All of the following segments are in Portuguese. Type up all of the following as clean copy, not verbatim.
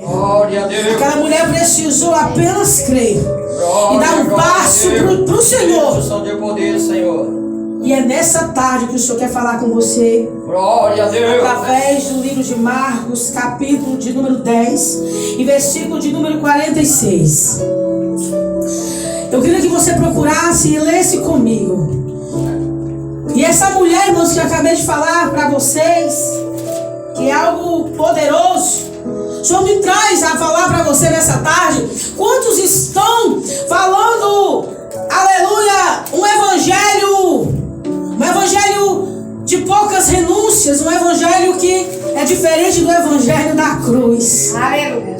Glória a Deus. Aquela mulher precisou apenas crer e dar um passo para o Senhor. De poder, Senhor. E é nessa tarde que o Senhor quer falar com você. Glória a Deus. Através do livro de Marcos, capítulo de número 10 e versículo de número 46. Eu queria que você procurasse e lesse comigo. E essa mulher, irmãos, que eu acabei de falar para vocês, que é algo poderoso, o Senhor me traz a falar para você nessa tarde. Quantos estão falando, aleluia, um evangelho de poucas renúncias, um evangelho que é diferente do evangelho da cruz. Aleluia.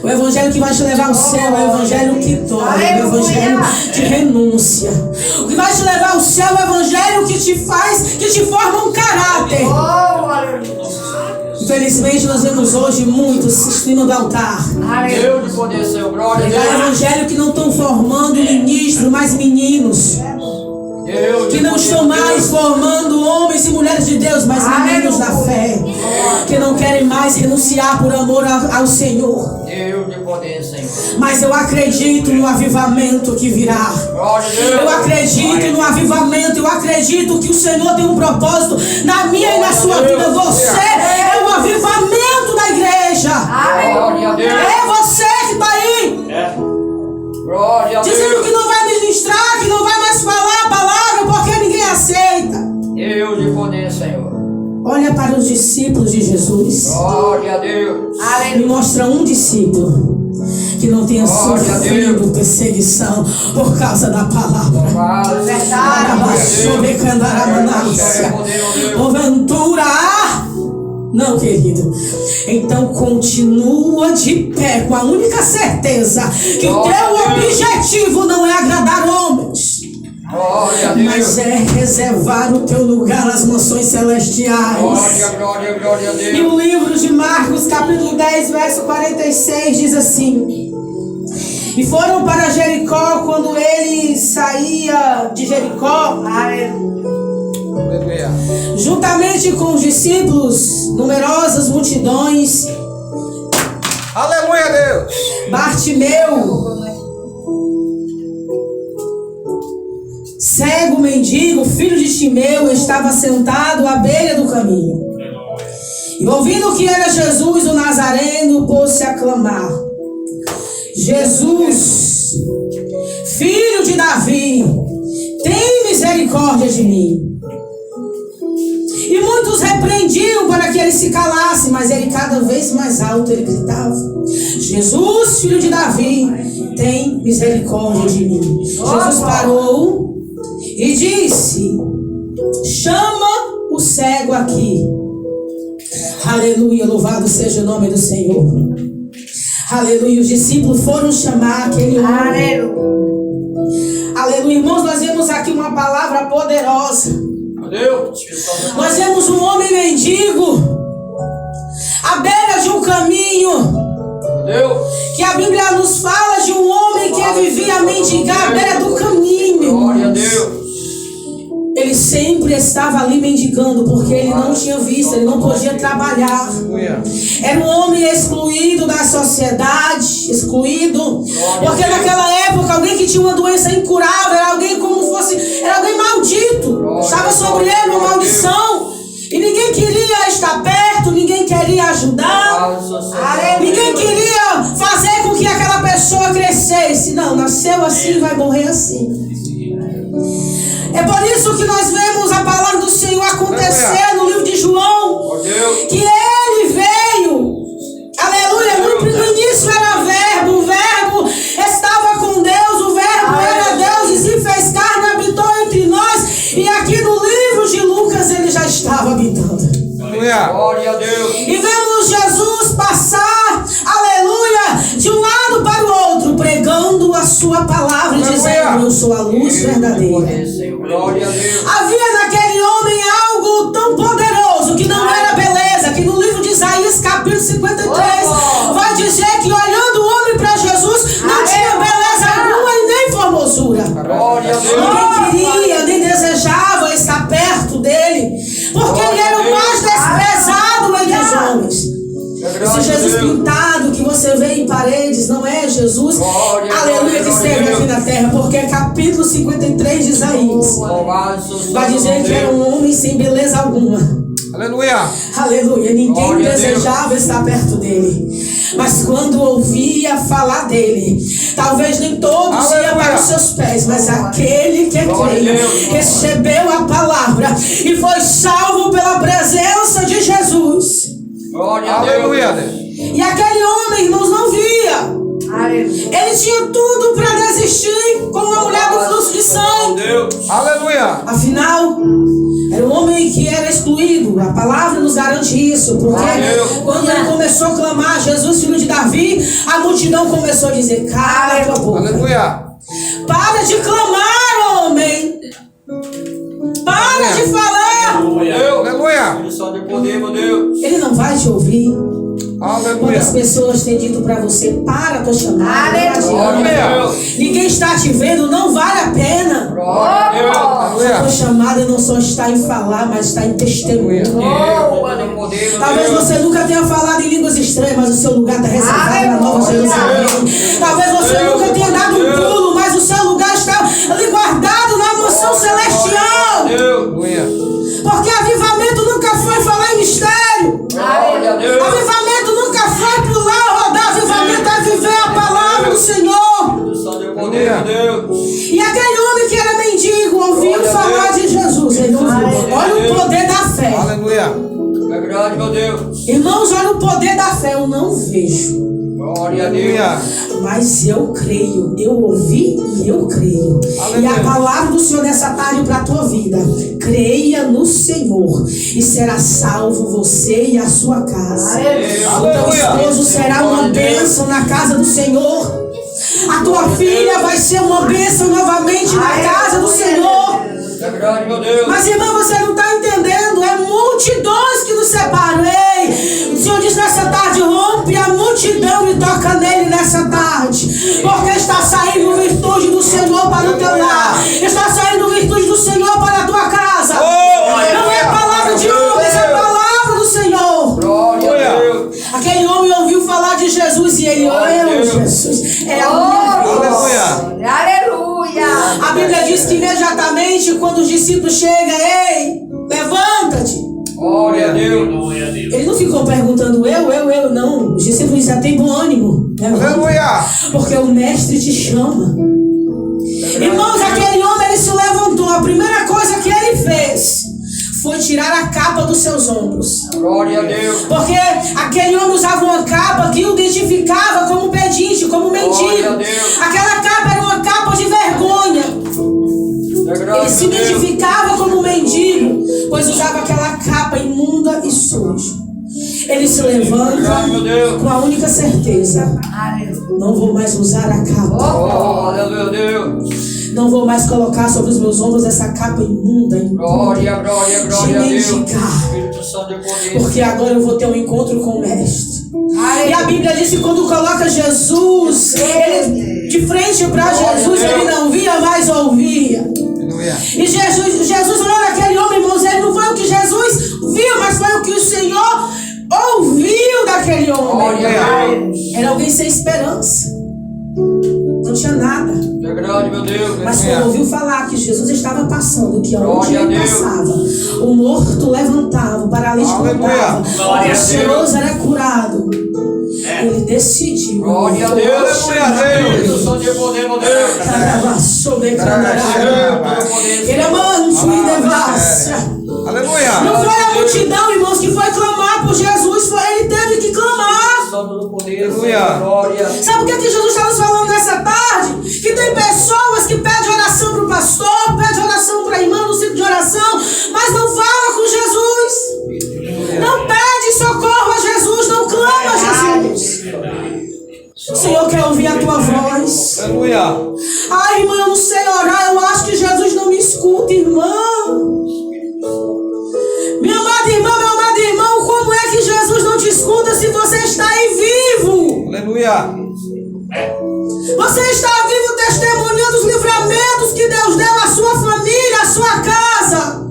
O evangelho que vai te levar ao céu é o evangelho que dói, é o evangelho de renúncia. O que vai te levar ao céu é o evangelho que te faz, que te forma um caráter. Infelizmente nós vemos hoje muitos em cima do altar. Deus de poder, Senhor. Glória a É Deus. o evangelho que não estão formando ministros, mas meninos. Que não estão mais formando homens e mulheres de Deus, mas meninos da fé. Que não querem mais renunciar por amor ao Senhor. Deus de poder, Senhor. Mas eu acredito no avivamento que virá. Glória a Deus. Eu acredito no avivamento. Eu acredito que o Senhor tem um propósito na minha e na sua vida. Você é o avivamento da igreja. Glória a Deus. É você que está aí. Glória a Deus. Dizendo que não vai ministrar, que não vai mais falar a palavra porque ninguém aceita. Deus de poder, Senhor. Olha para os discípulos de Jesus. Glória a Deus. Me mostra um discípulo que não tenha sofrido perseguição por causa da palavra. Porventura, não, querido. Então continua de pé com a única certeza que o teu objetivo não é agradar homens, mas é reservar o teu lugar nas mansões celestiais. Glória a Deus. E o livro de Marcos, capítulo 10, verso 46, diz assim: e foram para Jericó. Quando ele saía de Jericó, juntamente com os discípulos, numerosas multidões, Aleluia, Deus. Bartimeu, cego mendigo, filho de Timeu, estava sentado à beira do caminho. E ouvindo que era Jesus o Nazareno, pôs-se a clamar: Jesus, filho de Davi, tem misericórdia de mim. E muitos repreendiam para que ele se calasse, mas ele cada vez mais alto ele gritava: Jesus, filho de Davi, tem misericórdia de mim. Jesus parou e disse: chama o cego aqui. Aleluia, louvado seja o nome do Senhor. Aleluia, os discípulos foram chamar aquele homem. Aleluia, irmãos, nós vemos aqui uma palavra poderosa. Nós vemos um homem mendigo à beira de um caminho. Que a Bíblia nos fala de um homem que vivia a mendigar à beira do caminho. Glória a Deus. Ele sempre estava ali mendigando, porque ele não tinha vista, ele não podia trabalhar. Era um homem excluído da sociedade, excluído, porque naquela época alguém que tinha uma doença incurável era alguém era alguém maldito. Estava sobre ele uma maldição. E ninguém queria estar perto, ninguém queria ajudar, ninguém queria fazer com que aquela pessoa crescesse. Não, nasceu assim, vai morrer assim. É por isso que nós vemos a palavra do Senhor acontecer no livro de João, que ele veio, aleluia, no início era verbo, o verbo estava com Deus, o verbo era Deus e se fez carne, habitou entre nós, e aqui no livro de Lucas ele já estava habitando. Glória a Deus. E vemos Jesus passar, aleluia, de um lado para o outro, pregando a sua palavra, dizendo: eu sou a luz verdadeira. Glória a Deus. Havia naquele homem algo tão poderoso que não era beleza, que no livro de Isaías, capítulo 53, vai dizer que olhando o homem para Jesus, não tinha beleza alguma e nem formosura. Glória a Deus. Ninguém queria, nem desejava estar perto dele, porque ele era o mais desprezado entre os homens. Se Jesus Deus. pintado que você vê em paredes, não é Jesus, Glória, aleluia, glória, que glória esteve a aqui Deus. na terra, porque é capítulo 53 de Isaías. Louvado seja o santo Vai dizer nome que de era Deus. um homem sem beleza alguma. Aleluia. Aleluia, ninguém Glória a Deus. desejava estar perto dele. Mas quando ouvia falar dele, talvez nem todos Aleluia. iam para os seus pés, mas aquele que Glória a creia, Deus. recebeu a palavra e foi salvo pela presença de Jesus. Glória a Deus. Aleluia, Deus. E aquele homem, irmãos, não via. Ele tinha tudo para desistir, como a mulher do fluxo de sangue. Deus. Aleluia. Afinal, era um homem que era excluído. A palavra nos garante isso. Porque quando ele começou a clamar, Jesus, filho de Davi, a multidão começou a dizer: cala a tua boca. Aleluia. Para de clamar, homem. Para de falar. Aleluia. Filho só de poder, meu Deus. Ele não vai te ouvir. Quantas Aleluia. pessoas têm dito para você: para, tô chamando. Aleluia. Ninguém está te vendo, não vale a pena. Glória a Deus. Sua Aleluia. chamada não só está em falar, mas está em testemunho. Deus, só de poder, meu Talvez Deus. você nunca tenha falado em línguas estranhas, mas o seu lugar está reservado na Nova Jerusalém. Talvez você nunca tenha dado um pulo, mas o seu lugar está ali guardado na mansão celestial. Deus. Aleluia. Porque avivamento nunca foi falar em mistério. Glória a Deus. Avivamento nunca foi pular, rodar. Avivamento é viver a palavra do Senhor. Filho só de poder, meu Deus. E aquele homem que era mendigo ouviu Glória a falar Deus. de Jesus. Ele ouviu. Olha o poder da fé. Aleluia. É grande, meu Deus. Irmãos, olha o poder da fé. Eu não vejo, Glória a Deus. Aleluia. mas eu creio. Eu ouvi e eu creio. Aleluia. E a palavra do Senhor nessa tarde para a tua vida: creia no Senhor e será salvo você e a sua casa. O teu esposo será uma bênção na casa do Senhor. A tua filha vai ser uma bênção novamente na casa do Senhor. É grande, meu Deus. Mas, irmão, você não está entendendo. É multidões que nos separam. Ei, o Senhor diz nessa tarde: rompe a multidão e toca nele nessa tarde. Porque está saindo virtude do Senhor para o teu lar. Está saindo virtude do Senhor para a tua casa. Não é palavra de homens, é palavra do Senhor. Glória a Deus. Aquele homem ouviu falar de Jesus e ele: eu, Jesus, é a minha vez. Aleluia. Aleluia. A Bíblia diz que imediatamente quando os discípulos chegam: ei, levanta-te. Glória a Deus. Ele não ficou perguntando eu, não. Os discípulos disseram: tem bom ânimo. Aleluia. Porque o mestre te chama. Irmãos, aquele homem, ele se levantou. A primeira coisa que ele fez foi tirar a capa dos seus ombros. Glória a Deus. Porque aquele homem usava uma capa que o identificava como pedinte, como Glória a mendigo. Deus. Aquela capa era uma capa de vergonha. É Ele grande, se meu Deus. identificava como mendigo, pois usava aquela capa imunda e suja. Ele se levanta Meu Deus. com a única certeza: não vou mais usar a capa. Oh, aleluia, Deus. Não vou mais colocar sobre os meus ombros essa capa imunda, Glória, glória, glória a de Deus. mendigar. Espírito Santo de poder. Porque agora eu vou ter um encontro com o Mestre. E a Bíblia diz que quando coloca Jesus ele, de frente para Jesus, ele não via, mas ouvia. Aleluia. E Jesus olhou naquele homem, irmãos, ele não foi o que Jesus viu, mas foi o que o Senhor ouviu daquele homem. Glória a Deus. Era alguém sem esperança. Não tinha nada. É grande, meu Deus. Mas quando ouviu falar que Jesus estava passando, que onde Glória a ele Deus. passava, o morto levantava, o paralítico Aleluia. andava, Glória a o Deus. cheiroso era curado. Ele decidiu. Glória a Deus. Aleluia, Deus. Espírito Santo de poder, meu Deus. Ele é manso e devassa. Aleluia. Não foi a multidão, irmãos, que foi clamar por Jesus, foi ele teve que clamar. Santo do poder, Aleluia. glória. Sabe o que Jesus está nos falando nessa tarde? Que tem pessoas que pedem oração para o pastor, pedem oração para a irmã no ciclo de oração, mas não fala com Jesus. Não pede socorro a Jesus, não clama a Jesus. O Senhor quer ouvir a tua voz. Aleluia. Ai, irmã, eu não sei orar, eu acho que Jesus não me escuta, irmão. Minha amada irmã, meu amado irmão, como é que Jesus não te escuta se você está aí vivo? Aleluia. Você está vivo testemunhando os livramentos que Deus deu à sua família, à sua casa.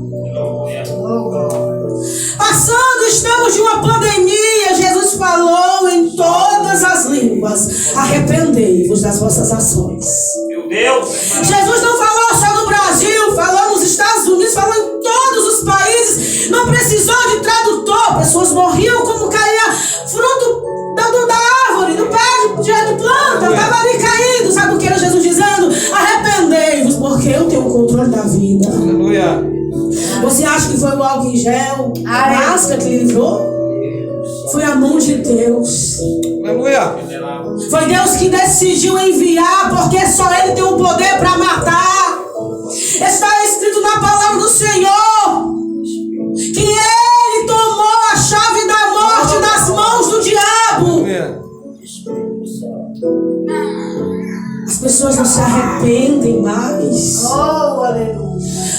Passando, estamos de uma pandemia. Jesus falou em em todas as línguas, arrependei-vos das vossas ações. Meu Deus. Jesus não falou só no Brasil, falou nos Estados Unidos, falou em todos os países. Não precisou de tradutor. Pessoas morriam como caía fruto da árvore, do pé de planta. Estava ali caído. Sabe o que era Jesus dizendo? Arrependei-vos, porque eu tenho o controle da vida. Aleluia. Você acha que foi o álcool em gel, a máscara que lhe livrou? Foi a mão de Deus. Aleluia. Foi Deus que decidiu enviar, porque só Ele tem o poder para matar. Está escrito na palavra do Senhor que Ele tomou a chave da morte das mãos do diabo. Aleluia. As pessoas não se arrependem mais,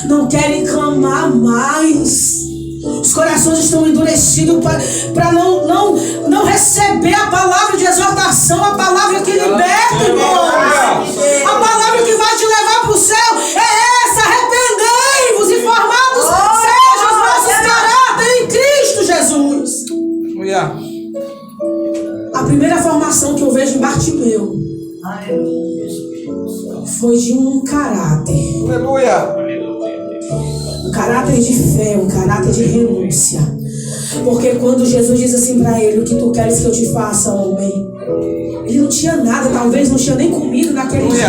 não querem clamar mais. Os corações estão endurecidos para não receber a palavra de exortação, a palavra que liberta, irmãos. A palavra que vai te levar para o céu é essa: arrependei-vos e formados sejam os vossos caráteres em Cristo Jesus. Aleluia. A primeira formação que eu vejo em Bartimeu foi de um caráter. Aleluia. Um caráter de fé, um caráter de renúncia. Porque quando Jesus diz assim para ele: o que tu queres que eu te faça, homem? Ele não tinha nada, talvez não tinha nem comido naquele dia.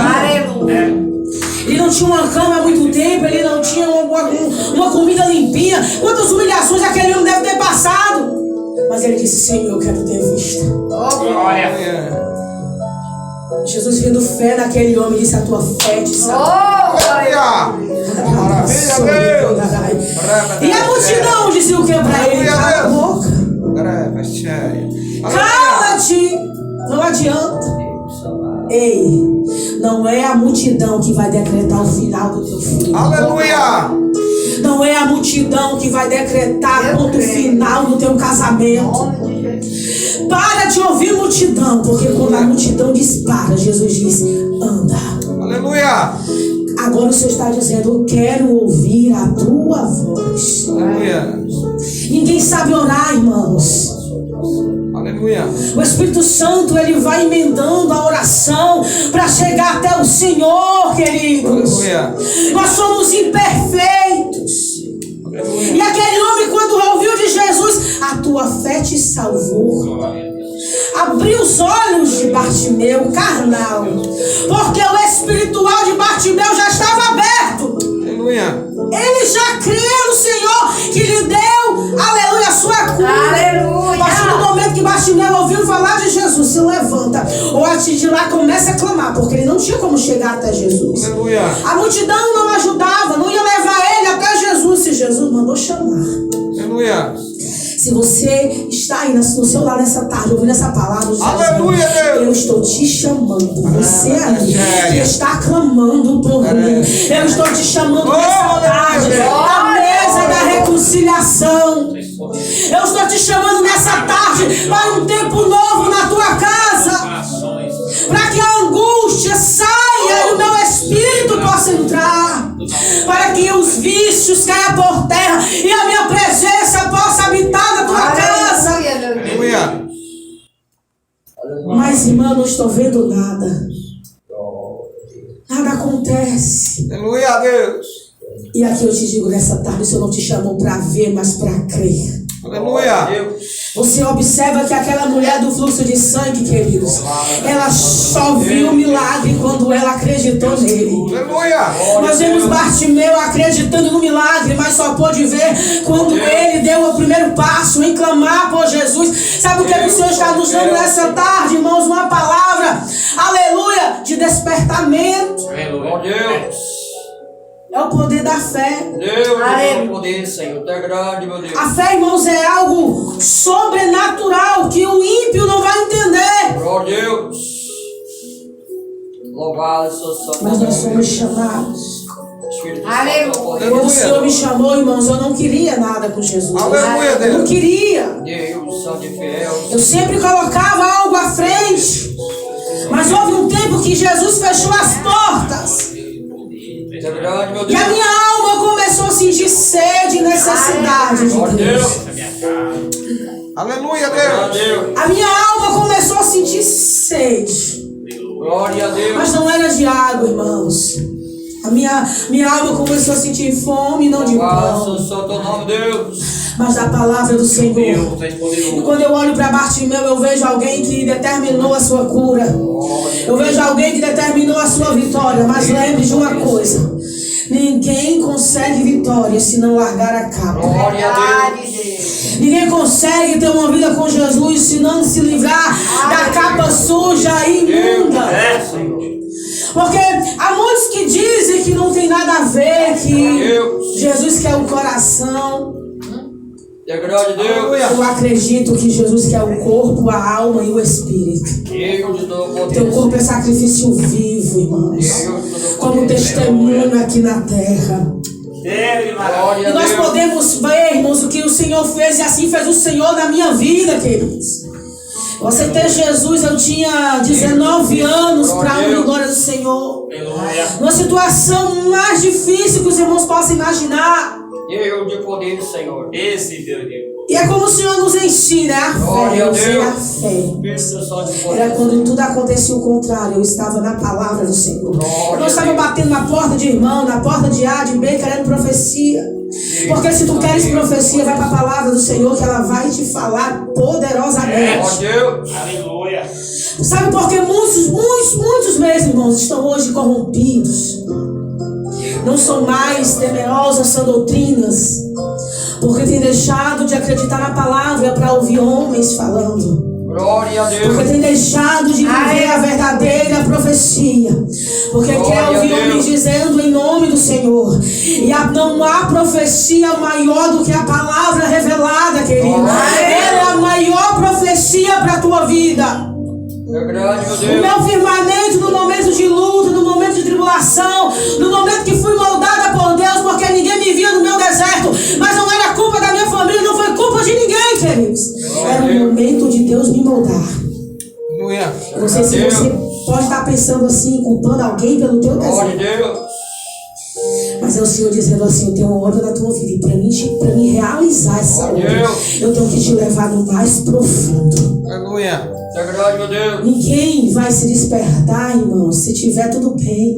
Ele não tinha uma cama há muito tempo, ele não tinha uma comida limpinha. Quantas humilhações aquele homem deve ter passado? Mas ele disse: Senhor, eu quero ter vista. Aleluia. Jesus, vendo fé naquele homem, disse: a tua fé te salvou. Aleluia. Maravilha, Deus. E a multidão dizia o que para ele? Cala a boca. Cala-te. Não adianta. Ei, não é a multidão que vai decretar o final do teu filho. Aleluia. Não é a multidão que vai decretar ponto final no teu casamento. Para de ouvir multidão, porque quando a multidão dispara, Jesus diz: anda. Aleluia. Agora o Senhor está dizendo: eu quero ouvir a tua voz. Aleluia. Ninguém sabe orar, irmãos. Aleluia. O Espírito Santo, ele vai emendando a oração para chegar até o Senhor, queridos. Aleluia. Nós somos imperfeitos. E aquele homem, quando ouviu de Jesus: a tua fé te salvou, abriu os olhos de Bartimeu, carnal, porque o espiritual de Bartimeu já estava aberto. Aleluia. Ele já crê no Senhor que lhe deu, aleluia, a sua cura. Aleluia. A partir do momento que Bartimeu ouviu falar de Jesus, se levanta, ou antes de lá começa a clamar, porque ele não tinha como chegar até Jesus. Aleluia. A multidão não ajudava, não ia levar ele até Jesus, se Jesus mandou chamar. Aleluia. Se você está aí no seu lar nessa tarde, ouvindo essa palavra, Jesus, Aleluia, Deus. eu estou te chamando. Você aí que está clamando por mim, eu estou te chamando nessa tarde, na mesa da reconciliação. Eu estou te chamando nessa tarde para um tempo novo na tua casa, para que a angústia saia e o meu espírito possa entrar, para que os vícios caiam por terra e a minha presença possa habitar na tua casa. Aleluia. Mas, irmã, não estou vendo nada. Nada acontece. Aleluia, Deus. E aqui eu te digo nessa tarde: o Senhor não te chamou para ver, mas para crer. Aleluia. Você observa que aquela mulher do fluxo de sangue, queridos, ela só viu o milagre quando ela acreditou nele. Aleluia. Nós vemos Bartimeu acreditando no milagre, mas só pôde ver quando ele deu o primeiro passo em clamar por Jesus. Sabe o que o Senhor está nos dando nessa tarde, irmãos? Uma palavra, aleluia, de despertamento. É o poder da fé. Deus, o poder, Senhor. Tu é grande, meu Deus. A fé, irmãos, é algo sobrenatural que o ímpio não vai entender. Glória a Deus. Louvado seja o santo Mas nós nome. somos chamados. Espírito Aleluia. Santo, poder. Quando o Senhor me chamou, irmãos, eu não queria nada com Jesus. Aleluia, Eu não Deus. queria. Deus, Santo e fiel. Eu sempre colocava algo à frente. Mas houve um tempo que Jesus fechou as portas. Tu é grande, meu E Deus. a minha alma começou a sentir sede e necessidade de Glória a Deus. Deus. Aleluia, Glória a Deus. Deus. A minha alma começou a sentir sede. Glória a Deus. Mas não era de água, irmãos. A minha alma começou a sentir fome, não de Faça pão, o santo nome de Deus. mas da palavra do Senhor. Deus é E poderoso. quando eu olho para Bartimeu, eu vejo alguém que determinou a sua cura. Eu vejo alguém que determinou a sua vitória. Mas lembre de uma coisa: ninguém consegue vitória se não largar a capa. Glória a Deus. Ninguém consegue ter uma vida com Jesus se não se livrar da capa suja e imunda. É, Senhor. Porque há muitos que dizem que não tem nada a ver, que Jesus quer o coração. E a glória de Deus. Eu acredito que Jesus quer o corpo, a alma e o espírito. Deus de todo poder. Teu corpo é sacrifício vivo, irmãos. Deus de todo Como poder. testemunho aqui na terra. Deve, maravilha. Glória E a nós Deus. podemos ver, irmãos, o que o Senhor fez, e assim fez o Senhor na minha vida, queridos. Eu aceitei Jesus, eu tinha 19 anos para a honra e glória do Senhor. Aleluia. Numa situação mais difícil que os irmãos possam imaginar. Deus de poder, Senhor. Esse Deus de E é como o Senhor nos ensina, a fé, Glória a você é a Deus. fé. Espírito Santo de Era poder. quando tudo acontecia o contrário, eu estava na palavra do Senhor. Glória Eu não a estava Deus. batendo na porta de irmão, na porta de A, de B, querendo profecia. Porque se tu queres profecia, vai para a palavra do Senhor, que ela vai te falar poderosamente. Glória a Deus. Aleluia. Sabe por que muitos meus irmãos estão hoje corrompidos? Não são mais temerosos às sãs doutrinas, porque têm deixado de acreditar na palavra para ouvir homens falando. Glória a Deus. Porque tem deixado de viver a verdadeira profecia. Porque Glória quer ouvir a Deus. homens dizendo em nome do Senhor. E não há profecia maior do que a palavra revelada, querido. Glória. Ela é a maior profecia para a tua vida. É grande, meu O Deus. meu firmamento no momento de luta, no momento de tribulação, no momento que fui moldada por Deus, porque ninguém me via no meu deserto, mas não era culpa da minha família, não foi culpa de ninguém, queridos. Era o momento de Deus me moldar. Aleluia. Eu não sei se você pode estar pensando assim, culpando alguém pelo teu Glória a deserto. Deus. Mas é o Senhor dizendo assim: eu tenho uma obra na tua vida, e para mim realizar essa Glória a obra, Deus. eu tenho que te levar no mais profundo. Aleluia. É grande, meu Deus. Ninguém vai se despertar, irmão, se tiver tudo bem.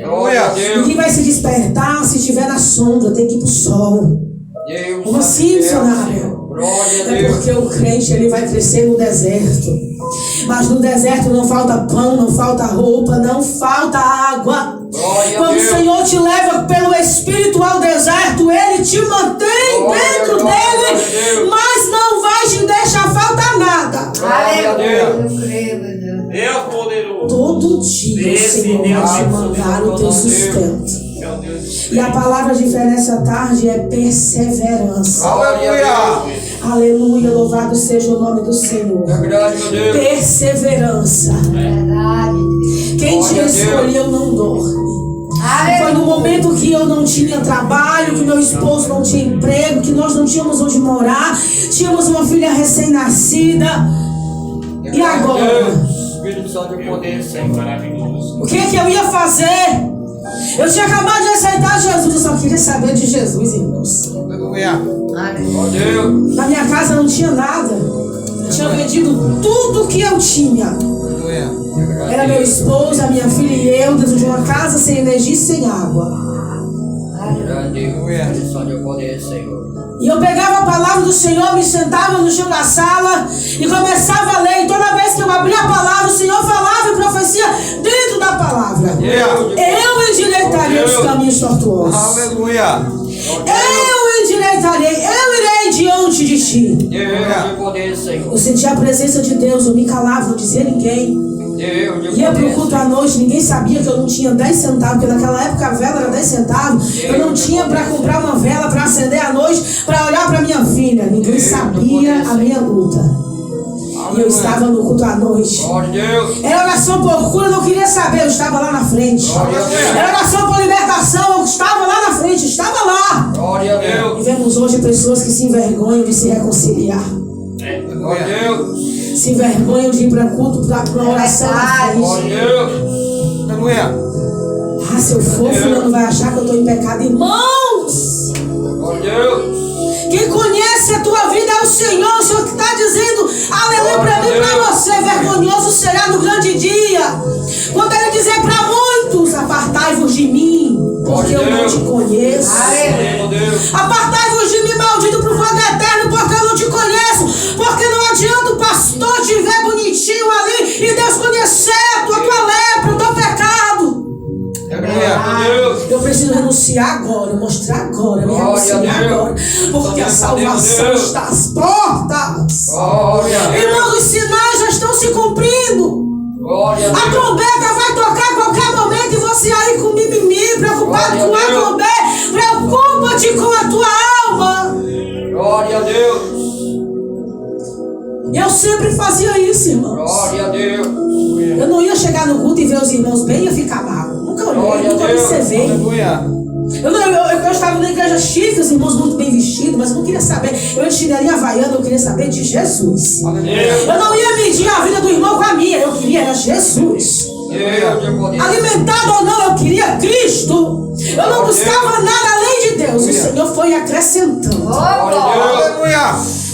Glória a Deus. Ninguém vai se despertar se estiver na sombra, tem que ir pro sol. Deus. Como assim, Deus, missionário? Senhor. Glória a É Deus. porque o crente ele vai crescer no deserto. Mas no deserto não falta pão, não falta roupa, não falta água. Glória a Quando o Deus. Senhor te leva pelo Espírito ao deserto, Ele te mantém Glória, dentro glória a dele, Deus. mas não vai te deixar faltar nada. Glória a Deus. Deus poderoso. Todo dia o Esse Senhor Deus vai te mandar o teu Deus. sustento. Meu Deus do céu. E a palavra de fé nessa tarde é perseverança. Aleluia. Aleluia, louvado seja o nome do Senhor. É grande, meu Deus. Perseverança. Quem te Glória a Deus. escolheu não dorme. Foi no momento que eu não tinha trabalho, que meu esposo não tinha emprego, que nós não tínhamos onde morar, tínhamos uma filha recém-nascida. É E grande, agora? Deus. Espírito Santo de poder, Senhor. Maravilhoso. O que que eu ia fazer? Eu tinha acabado de aceitar Jesus, eu só queria saber de Jesus, irmãos. Aleluia. Glória a Deus. Na minha casa não tinha nada. Eu tinha vendido tudo que eu tinha. Aleluia. Era meu esposo, a minha filha e eu dentro de uma casa sem energia e sem água. Grande Espírito Santo de poder, Senhor. E eu pegava a palavra do Senhor, me sentava no chão da sala e começava a ler. E toda vez que eu abria a palavra, o Senhor falava e profecia dentro da palavra. Eu endireitarei os caminhos tortuosos. Aleluia. Eu endireitarei, eu irei diante de ti. Deus de poder, Senhor. Eu sentia a presença de Deus, eu me calava, não dizia ninguém. Deus de Ia pro poder, culto à Senhor. noite, ninguém sabia que eu não tinha 10 centavos, porque naquela época a vela era 10 centavos. Eu não tinha para comprar uma vela para acender à noite, para olhar para minha filha. Ninguém sabia a minha luta. E eu estava no culto à noite. Glória a Deus. Era oração por cura, eu não queria saber, eu estava lá na frente. Glória a Deus. Era oração por libertação, eu estava lá na frente, estava lá. Glória a E Deus. vemos hoje pessoas que se envergonham de se reconciliar. Glória a Deus. Se envergonham de ir para culto, para uma oração na Glória frente. a Deus. Aleluia. Ah, se eu for, fulano vai achar que eu estou em pecado. Irmãos, Glória a Deus. Quem conhece a tua vida é o Senhor. O Senhor que está dizendo, aleluia, para mim e para você. Vergonhoso será no grande dia, quando Ele dizer para muitos: apartai-vos de mim, porque eu não te conheço. Apartai-vos de mim, maldito, para o fogo eterno, porque eu não te conheço. Porque não adianta o pastor te ver bonitinho ali e Deus conhecer a tua lepra, o teu pecado. Eu preciso renunciar agora, mostrar agora, me renunciar agora, porque a salvação está às portas. Irmãos, os sinais já estão se cumprindo. A trombeta vai tocar a qualquer momento e você aí com mimimi, preocupado com a trombeta. Preocupa-te com a tua alma. Glória a Deus. Eu sempre fazia isso, irmãos. Glória a Deus. Eu não ia chegar no culto e ver os irmãos bem e ia ficar mal. Nunca olhei, nunca observei. Eu estava na igreja chique, os irmãos muito bem vestidos, mas eu não queria saber. Eu ia de chinelinha havaiana, eu queria saber de Jesus. Eu não ia medir a vida do irmão com a minha, eu queria era Jesus. Alimentado ou não, eu queria Cristo. Eu não buscava nada além de Deus. O Senhor foi acrescentando.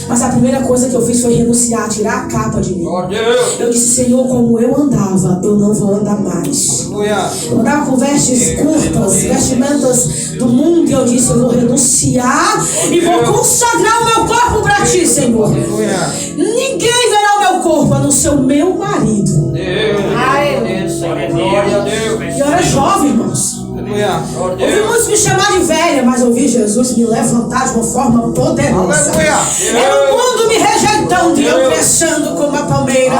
Mas a primeira coisa que eu fiz foi renunciar, tirar a capa de mim. Eu disse: Senhor, como eu andava, eu não vou andar mais. Eu andava com vestes curtas, vestimentas do mundo, e eu disse: eu vou renunciar e vou consagrar o meu corpo para ti, Senhor. Ninguém verá o meu corpo a não ser o meu marido. Glória a Deus. E eu era jovem, irmãos. Ouvi muitos me chamar de velha, mas ouvi Jesus me levantar de uma forma poderosa. Era o mundo me rejeitando e eu crescendo como a palmeira.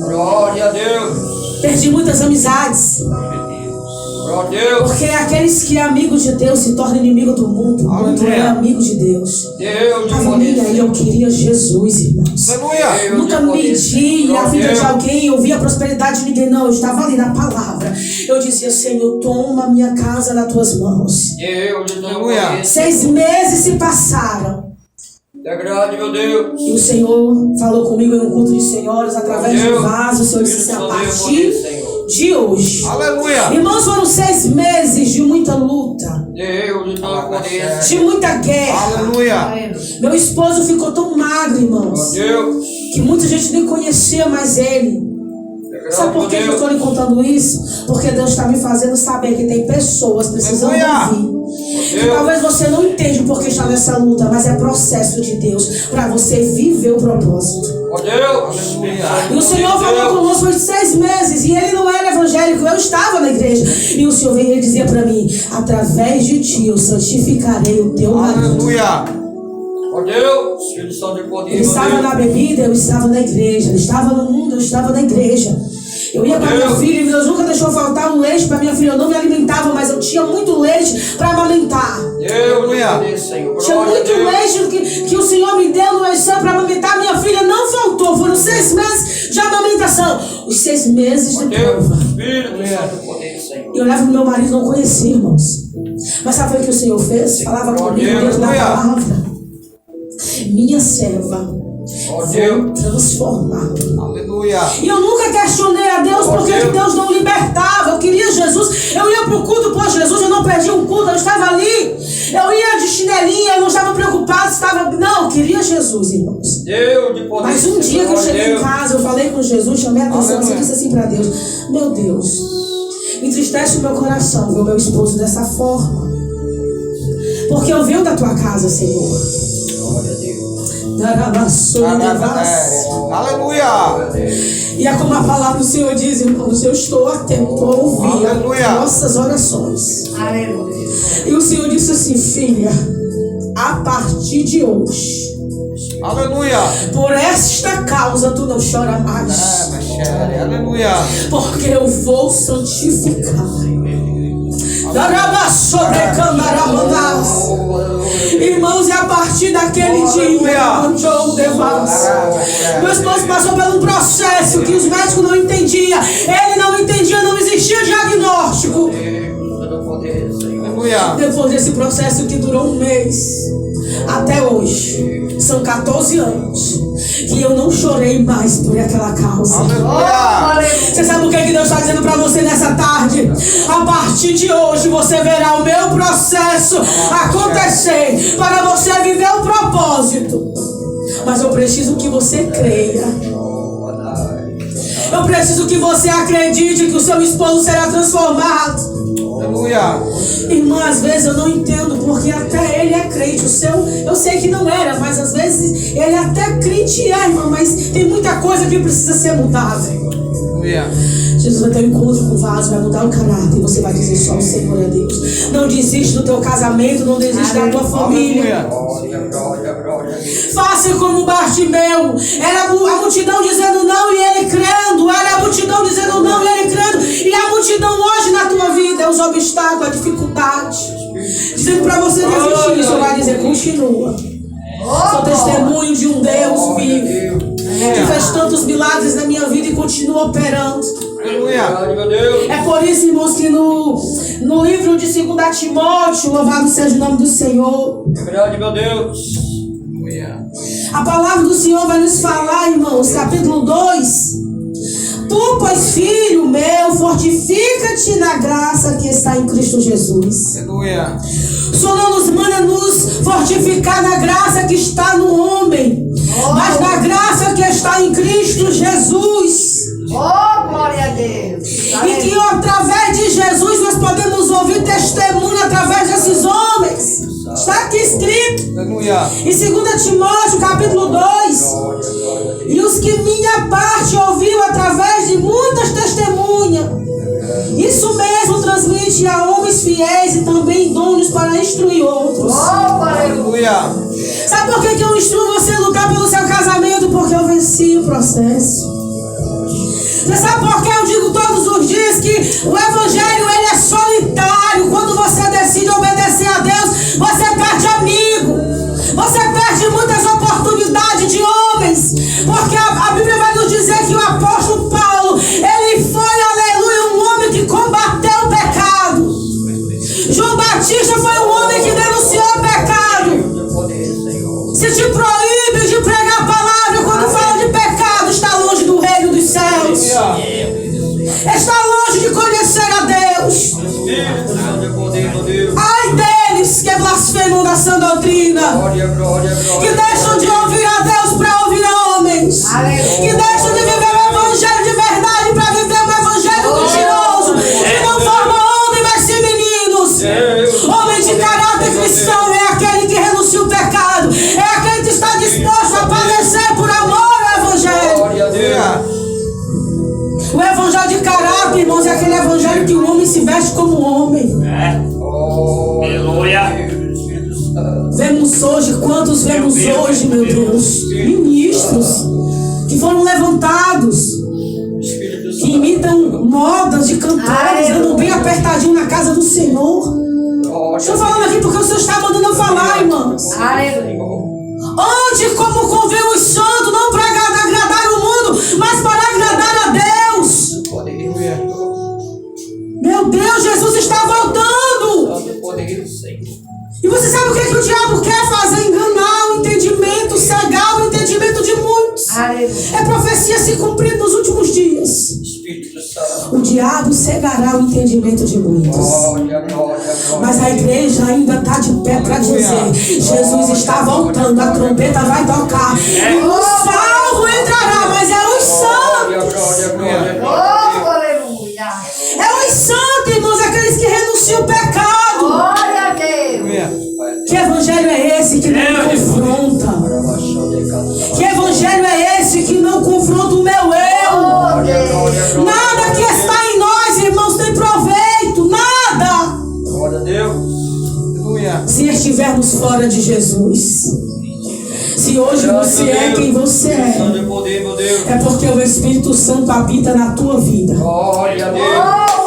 Glória a Deus. Perdi muitas amizades. Glória a Deus. Porque aqueles que é amigo de Deus se tornam inimigo do mundo. O mundo é amigo de Deus. Estava nem aí, eu queria Jesus, irmãos. Nunca medi a vida de alguém, eu via a prosperidade de ninguém. Não, eu estava ali na palavra. Eu dizia: Senhor, toma a minha casa nas tuas mãos. 6 meses se passaram. É grande, meu Deus. E o Senhor falou comigo em um culto de senhoras, através de um vaso. O Senhor disse: a partir de hoje. Irmãos, foram 6 meses de muita luta, de muita guerra. Meu esposo ficou tão magro, irmãos, que muita gente nem conhecia mais ele. Sabe por que eu estou lhe contando isso? Porque Deus está me fazendo saber que tem pessoas precisando ouvir. E talvez você não entenda porque está nessa luta, mas é processo de Deus para você viver o propósito. E o Senhor falou conosco por 6 meses, e ele não era evangélico, eu estava na igreja. E o Senhor veio dizer para mim: através de ti eu santificarei o teu marido. Ele estava na bebida, eu estava na igreja. Ele estava no mundo, eu estava na igreja. Eu ia para minha filha, e Deus nunca deixou faltar um leite para minha filha. Eu não me alimentava, mas eu tinha muito leite para amamentar. Tinha muito leite que o Senhor me deu no Excel para amamentar. Minha filha não faltou. Foram 6 meses de amamentação. Os 6 meses de prova. E eu olhava para o meu marido, não conhecia, irmãos. Mas sabe o que o Senhor fez? Falava comigo Deus na palavra: minha serva, vou transformar. E eu nunca questionei a Deus porque Deus não libertava. Eu queria Jesus. Eu ia para o culto por Jesus. Eu não perdi um culto. Eu estava ali. Eu ia de chinelinha. Eu não estava preocupado. Não, eu queria Jesus, irmãos. Mas um dia que eu cheguei em casa, eu falei com Jesus, chamei a atenção e disse assim para Deus: meu Deus, entristece o meu coração ver o meu esposo dessa forma, porque eu venho da tua casa, Senhor. Glória a Deus. E é como a palavra do Senhor diz, irmãos: eu estou atento a ouvir as nossas orações. E o Senhor disse assim: filha, a partir de hoje, por esta causa tu não chora mais. Porque eu vou santificar. Irmãos, e a partir daquele dia, meu esposo passou por um processo que os médicos não entendiam. Ele não entendia, não existia diagnóstico. Depois desse processo que durou 1 mês, até hoje, São 14 anos que eu não chorei mais por aquela causa. Aleluia. Você sabe o que Deus está dizendo para você nessa tarde? A partir de hoje você verá o meu processo acontecer para você viver o propósito. Mas eu preciso que você creia. Eu preciso que você acredite que o seu esposo será transformado. Aleluia. Irmã, às vezes eu não entendo porque até ele é crente. O seu, eu sei que não era, mas às vezes ele até crente é, irmã, mas tem muita coisa que precisa ser mudada. Aleluia. Jesus vai ter um encontro com o vaso, vai mudar o caráter e você vai dizer só o Senhor é Deus. Não desiste do teu casamento, não desiste da tua família. Faça como Bartimeu. Era a multidão dizendo não e ele crendo. Era a multidão dizendo não e ele crendo. E a multidão hoje na tua vida é os obstáculos, a dificuldade. Dizendo para você desistir, você vai dizer continua. Sou testemunho de um Deus vivo que fez tantos milagres na minha vida e continua operando. É por isso, irmãos, que no livro de 2 Timóteo, louvado seja o nome do Senhor. É verdade, meu Deus. A palavra do Senhor vai nos falar, irmãos, capítulo 2. Tu, pois, filho meu, fortifica-te na graça que está em Cristo Jesus. Aleluia. O Senhor não nos manda nos fortificar na graça que está no homem, mas na graça que está em Cristo Jesus. Oh, glória a Deus. E que através de Jesus nós podemos ouvir testemunho através desses homens. Está aqui escrito Aleluia. em 2 Timóteo capítulo 2. E os que minha parte ouviu através de muitas testemunhas, isso mesmo transmite a homens fiéis e também idôneos para instruir outros. Aleluia. Sabe por que eu instruo você a lutar pelo seu casamento? Porque eu venci o processo. Você sabe por que eu digo todos os dias que o evangelho ele é solitário? Quando você decide obedecer a Deus, você perde amigo. Você perde muitas oportunidades de homens. Porque a Bíblia vai nos dizer que o apóstolo Paulo, ele foi, aleluia, um homem que combateu o pecado. João Batista foi um homem que denunciou o pecado. Se te proíbe de pregar a palavra quando fala de pecado, está longe do reino dos céus. Está longe de conhecer a Deus. Ai deles que blasfemam da sã doutrina, que deixam de ouvir a Deus para ouvir homens, que deixam de viver o evangelho de verdade para viver um evangelho mentiroso, que não forma homem, mas sim meninos. Homem de caráter cristão é aquele que renuncia o pecado, é aquele que está disposto a padecer por amor ao evangelho. O evangelho de caráter, irmãos, é aquele evangelho que o homem se veste como homem. Aleluia. Vemos hoje, quantos vemos hoje, meu Deus? Ministros que foram levantados, que imitam modas de cantores, andam bem apertadinho na casa do Senhor. Estou falando aqui porque o Senhor está mandando eu falar, irmãos. Onde, como convém os santos, não para agradar o mundo, mas para agradar a Deus. Meu Deus, Jesus está voltando. E você sabe o que o diabo quer fazer? Enganar o entendimento, cegar o entendimento de muitos. É profecia se cumprindo nos últimos dias. O diabo cegará o entendimento de muitos. Mas a igreja ainda está de pé para dizer: Jesus está voltando, a trombeta vai tocar e o salvo entrará. Mas é os santos. É os santos, irmãos, aqueles que renunciam o pecado. Glória a Deus. Que evangelho é esse que não me confronta? Que evangelho é esse que não confronta o meu eu? Nada que está em nós, irmãos, tem proveito. Nada. Glória a Deus. Se estivermos fora de Jesus. Se hoje você é quem você é porque o Espírito Santo habita na tua vida. Glória a Deus.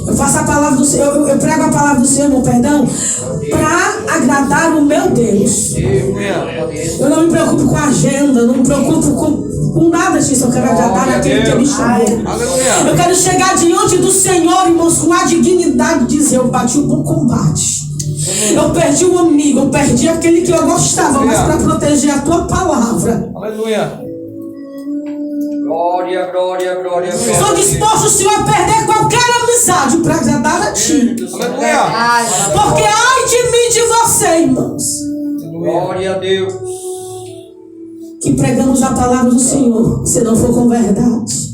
Eu faço a palavra do Senhor, eu prego a palavra do Senhor, meu perdão, para agradar o meu Deus. Eu não me preocupo com a agenda, não me preocupo com nada disso. Eu quero agradar aquele que me chamou. Eu quero chegar diante do Senhor, irmãos, com a dignidade de dizer: eu bati um bom combate. Eu perdi um amigo, eu perdi aquele que eu gostava, mas para proteger a tua palavra. Aleluia. Glória, glória, glória, Estou glória. disposto, Senhor, a perder qualquer amizade para agradar a Ti. Aleluia. Porque ai de mim, de você, irmãos, Glória a Deus. que pregamos a palavra do Senhor, se não for com verdade.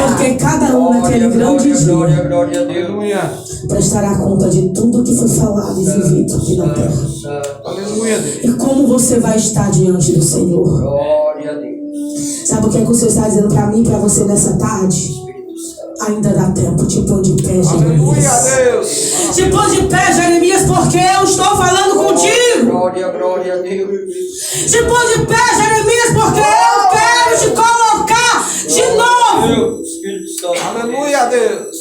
Porque cada um naquele grande dia Glória, glória a Deus. Aleluia. prestará conta de tudo que foi falado e vivido aqui na terra. Aleluia, Deus. E como você vai estar diante do Senhor? Glória a Deus. Sabe o que é que o Senhor está dizendo para mim e para você nessa tarde? Ainda dá tempo, te põe de pé, Aleluia, Jeremias. Deus. Te põe de pé, Jeremias, porque eu estou falando contigo. Glória, glória a Deus. Te põe de pé, Jeremias, porque eu quero te colocar de novo. Deus, Espírito Santo. Aleluia, Deus.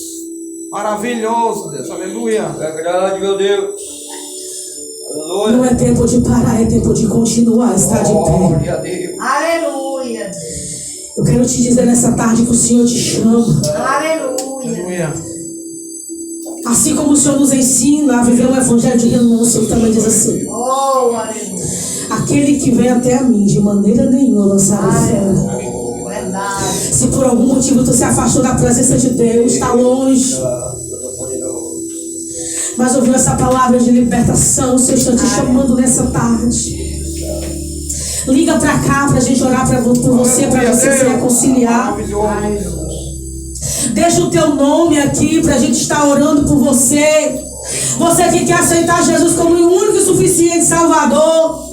Maravilhoso, Deus. Aleluia. É grande, meu Deus. Não Aleluia. é tempo de parar, é tempo de continuar, estar de pé. Glória a Deus. Aleluia. Eu quero te dizer nessa tarde que o Senhor te chama. Aleluia. Aleluia. Assim como o Senhor nos ensina a viver um evangelho de renúncia, Ele também diz assim: Oh, aleluia. aquele que vem até a mim, de maneira nenhuma lançará fora. Verdade. Se por algum motivo tu se afastou da presença de Deus, está longe, mas ouviu essa palavra de libertação, o Senhor está te chamando nessa tarde. Liga pra cá pra gente orar por você, pra você se reconciliar. Maravilhoso. Deixa o teu nome aqui pra gente estar orando por você. Você que quer aceitar Jesus como o único e suficiente Salvador.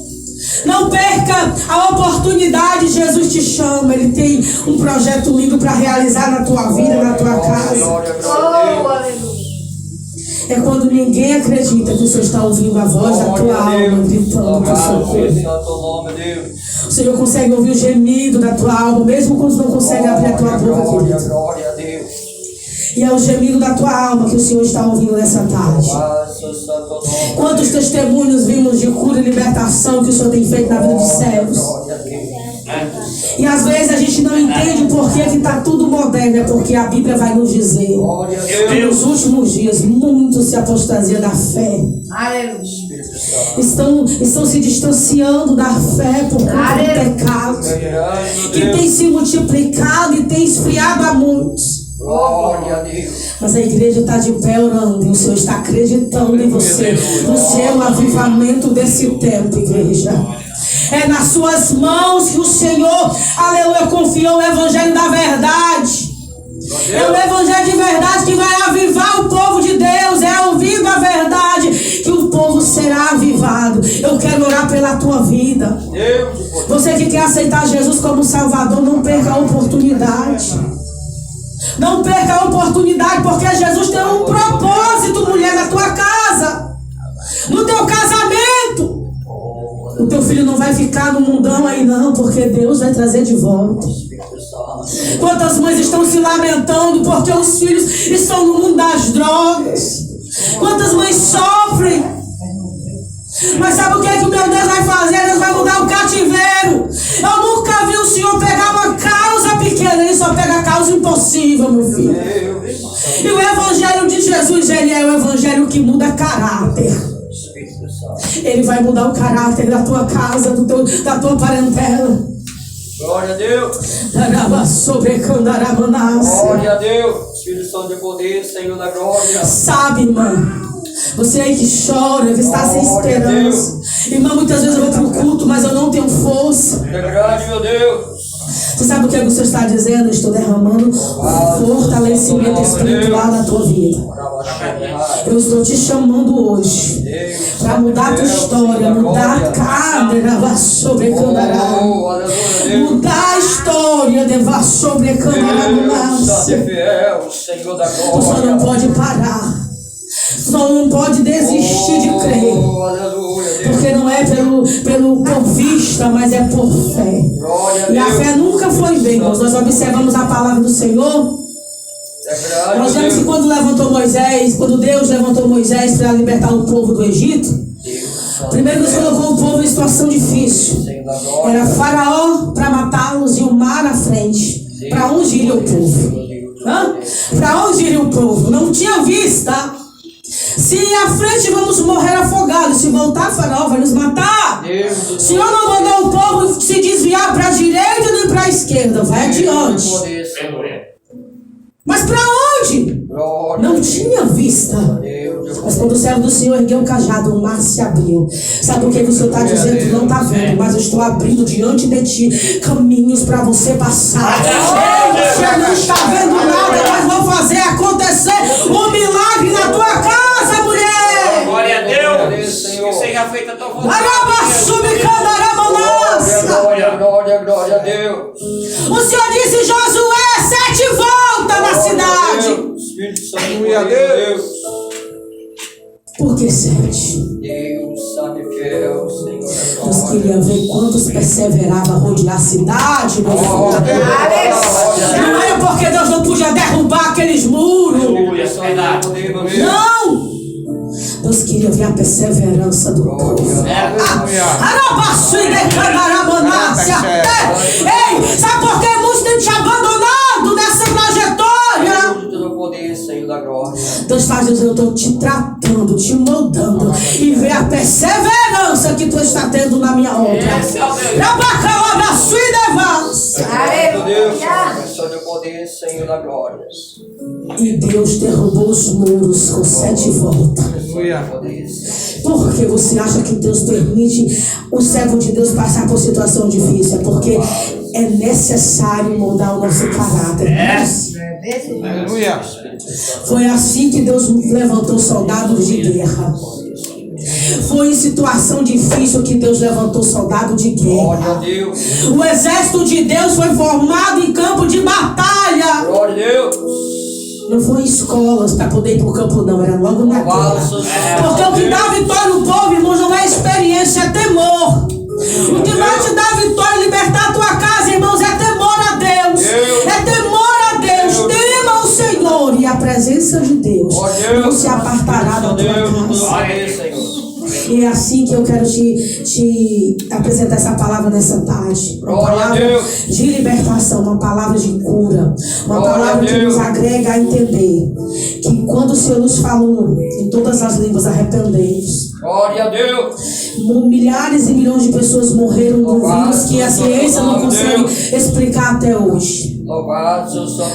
Não perca a oportunidade, Jesus te chama. Ele tem um projeto lindo para realizar na tua vida, na tua casa. Glória, Oh, glória a Deus. aleluia. É quando ninguém acredita que o Senhor está ouvindo a voz da tua Glória a alma Deus. gritando por Louvado socorro. seja o teu nome, Deus. O Senhor consegue ouvir o gemido da tua alma, mesmo quando não consegue abrir a tua boca, Glória, querido. glória a Deus. E é o gemido da tua alma que o Senhor está ouvindo nessa tarde. Louvado seja o santo nome. Quantos testemunhos vimos de cura e libertação que o Senhor tem feito na vida dos servos? Glória a Deus. E às vezes a gente não entende por que está tudo moderno. É porque a Bíblia vai nos dizer Glória a que Deus. nos últimos dias muito se apostasia da fé. Aleluia. Estão se distanciando da fé por conta do pecado, É grande, meu que Deus. tem se multiplicado e tem esfriado a muitos. Glória a Deus. Mas a igreja está de pé orando e o Senhor está acreditando em você, no seu avivamento desse tempo, igreja. É nas suas mãos que o Senhor, aleluia, confiou o evangelho da verdade. É o evangelho de verdade que vai avivar o povo de Deus. É ouvindo a verdade que o povo será avivado. Eu quero orar pela tua vida. Deus. Você que quer aceitar Jesus como Salvador, não perca a oportunidade. Não perca a oportunidade, porque Jesus tem um propósito, mulher, na tua casa, no teu casamento. O teu filho não vai ficar no mundão aí não, porque Deus vai trazer de volta. Quantas mães estão se lamentando porque os filhos estão no mundo das drogas? Quantas mães sofrem? Mas sabe o que é que o meu Deus vai fazer? Deus vai mudar o cativeiro. Eu nunca vi o Senhor pegar uma causa pequena, Ele só pega a causa impossível, meu filho. E o evangelho de Jesus, ele é o evangelho que muda caráter. Ele vai mudar o caráter da tua casa, da tua parentela. Glória a Deus. Glória a Deus. Espírito Santo de poder, Senhor da glória. Sabe, irmã, você aí que chora, que está sem esperança. Irmã, muitas vezes eu vou para o culto, mas eu não tenho força. É grande, meu Deus. Você sabe o que o Senhor está dizendo? Eu estou derramando fortalecimento espiritual na tua vida. Eu estou te chamando hoje para mudar a tua história, mudar a câmera sobre Candará. Mudar a história de sobre Candará. Senhor da Tu só não glória. pode parar. Só não pode desistir de crer. Porque não é por vista, mas é por fé. E a fé nunca foi bem, irmãos. Nós observamos a palavra do Senhor. Nós vemos que quando Deus levantou Moisés para libertar o povo do Egito, primeiro Deus colocou o povo em situação difícil. Era Faraó para matá-los e o mar à frente. Para onde iria o povo? Para onde iria o povo? Não tinha vista. Se ir à frente, vamos morrer afogados. Se voltar, Faraó vai nos matar. O Senhor não mandou o povo se desviar para a direita nem para a esquerda. Vai adiante. Mas para onde? Não tinha vista. Mas quando o servo do Senhor ergueu o cajado, o mar se abriu. Sabe o que o Senhor está dizendo? Tu não está vendo, mas eu estou abrindo diante de ti caminhos para você passar. Você não está vendo nada, mas vou fazer acontecer um milagre na tua casa, mulher. Glória a Deus. Que seja feita a tua vontade. Glória a Deus. O Senhor disse, Josué, 7 voltas na cidade. Espírito Santo, Aleluia a Deus. Por que 7? Deus sabe que é o Senhor. Deus queria ver quantos perseveravam a rodear a cidade. Meu filho. Não é porque Deus não podia derrubar aqueles muros. Aleluia, verdade. Não! Deus queria ver a perseverança do povo. Ei, sabe por que muitos têm te abandonado nessa trajetória? Senhor da glória. Deus está dizendo, eu estou te tratando, te moldando. E ver a perseverança que tu está tendo na minha obra. Senhor da glória. E Deus derrubou os muros com 7 voltas. Por que você acha que Deus permite o servo de Deus passar por situação difícil? É porque é necessário moldar o nosso caráter. Aleluia. Foi assim que Deus levantou soldados de guerra. Foi em situação difícil que Deus levantou soldado de guerra. O exército de Deus foi formado em campo de batalha. Glória a Deus. Não foi em escolas para poder ir para o campo, não. Era logo na guerra. Porque o que dá vitória no povo, irmãos, não é experiência, é temor. O que vai te dar vitória e libertar a tua casa, irmãos, é temor a Deus. É temor a Deus. Tema o Senhor e a presença de Deus não se apartará da tua casa. E é assim que eu quero te apresentar essa palavra nessa tarde. Uma palavra de libertação, uma palavra de cura, uma palavra que nos agrega a entender que quando o Senhor nos falou em todas as línguas, arrependei-vos. Glória a Deus. Milhares e milhões de pessoas morreram do vírus que a ciência não consegue explicar até hoje.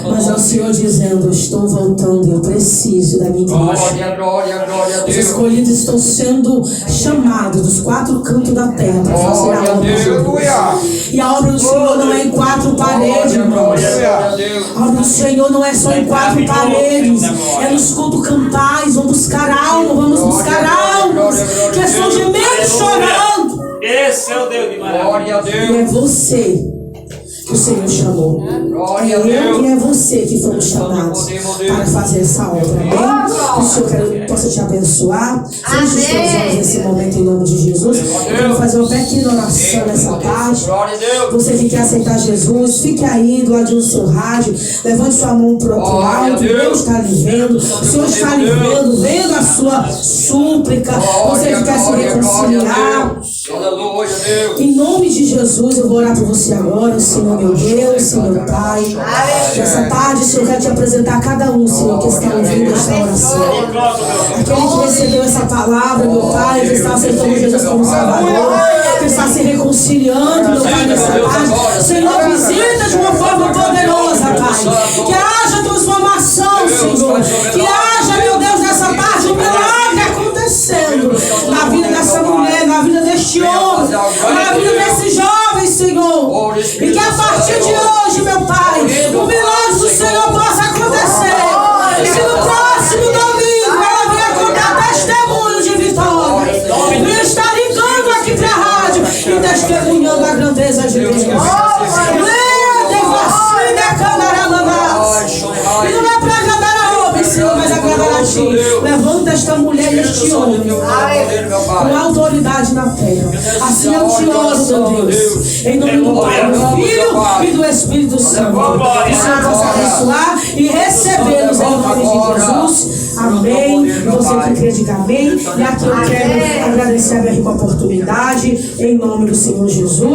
Mas é o Senhor dizendo, eu estou voltando, eu preciso da minha igreja. Glória a Os Deus. escolhidos estão sendo chamados dos 4 cantos da terra para fazer a obra de Deus. E a obra do Senhor não é em 4 paredes, irmãos. A obra do Senhor não é só em 4 paredes. É nos cultos campais. Vamos buscar almas, vamos buscar almas que estão gemendo e chorando. Esse é o Deus de maravilha. Glória a E Deus. é você que o Senhor chamou. É Glória a eu Deus. e é você que fomos chamados para fazer essa obra. Amém? O Senhor possa te abençoar. Feche os teus olhos nesse momento em nome de Jesus. Eu quero fazer uma pequena oração nessa tarde. Glória a Deus. Você que quer aceitar Jesus, fique aí do lado do seu rádio. Levante sua mão para o outro lado. Deus está lhe vendo. O Senhor está lhe vendo a sua súplica. Você que quer se reconciliar. Aleluia, Deus. Em nome de Jesus, eu vou orar por você agora, Senhor meu Deus, Senhor meu Pai. Nessa tarde, Senhor, eu quero te apresentar a cada um, Senhor, que está ouvindo esta oração. Aquele que recebeu essa palavra, meu Pai, que está aceitando Jesus como Salvador, que está se reconciliando, meu Pai, nessa tarde. Senhor, visita de uma forma poderosa, Pai. Que haja transformação, Senhor. Que haja, meu Deus, nessa tarde, um milagre acontecendo na vida dessa mulher, na vida deste homem, na vida desse jovem, Senhor. E que a partir de hoje, meu Pai, o milagre do Senhor possa acontecer. E que no próximo domingo ela venha contar testemunho de vitória. E estar ligando aqui para a rádio e testemunhando a grandeza de Deus. E não é para agradar a homem, Senhor, mas agradar a Ti. Levanta esta mulher e este homem com autoridade na terra. Assim eu te oro, meu Deus. Em nome do Pai, do Filho e do Espírito Santo. Que o Senhor possa abençoar e recebê-los em nome de Jesus. Amém. E você que crê, diga amém. E aqui eu quero agradecer a minha rica oportunidade. Em nome do Senhor Jesus.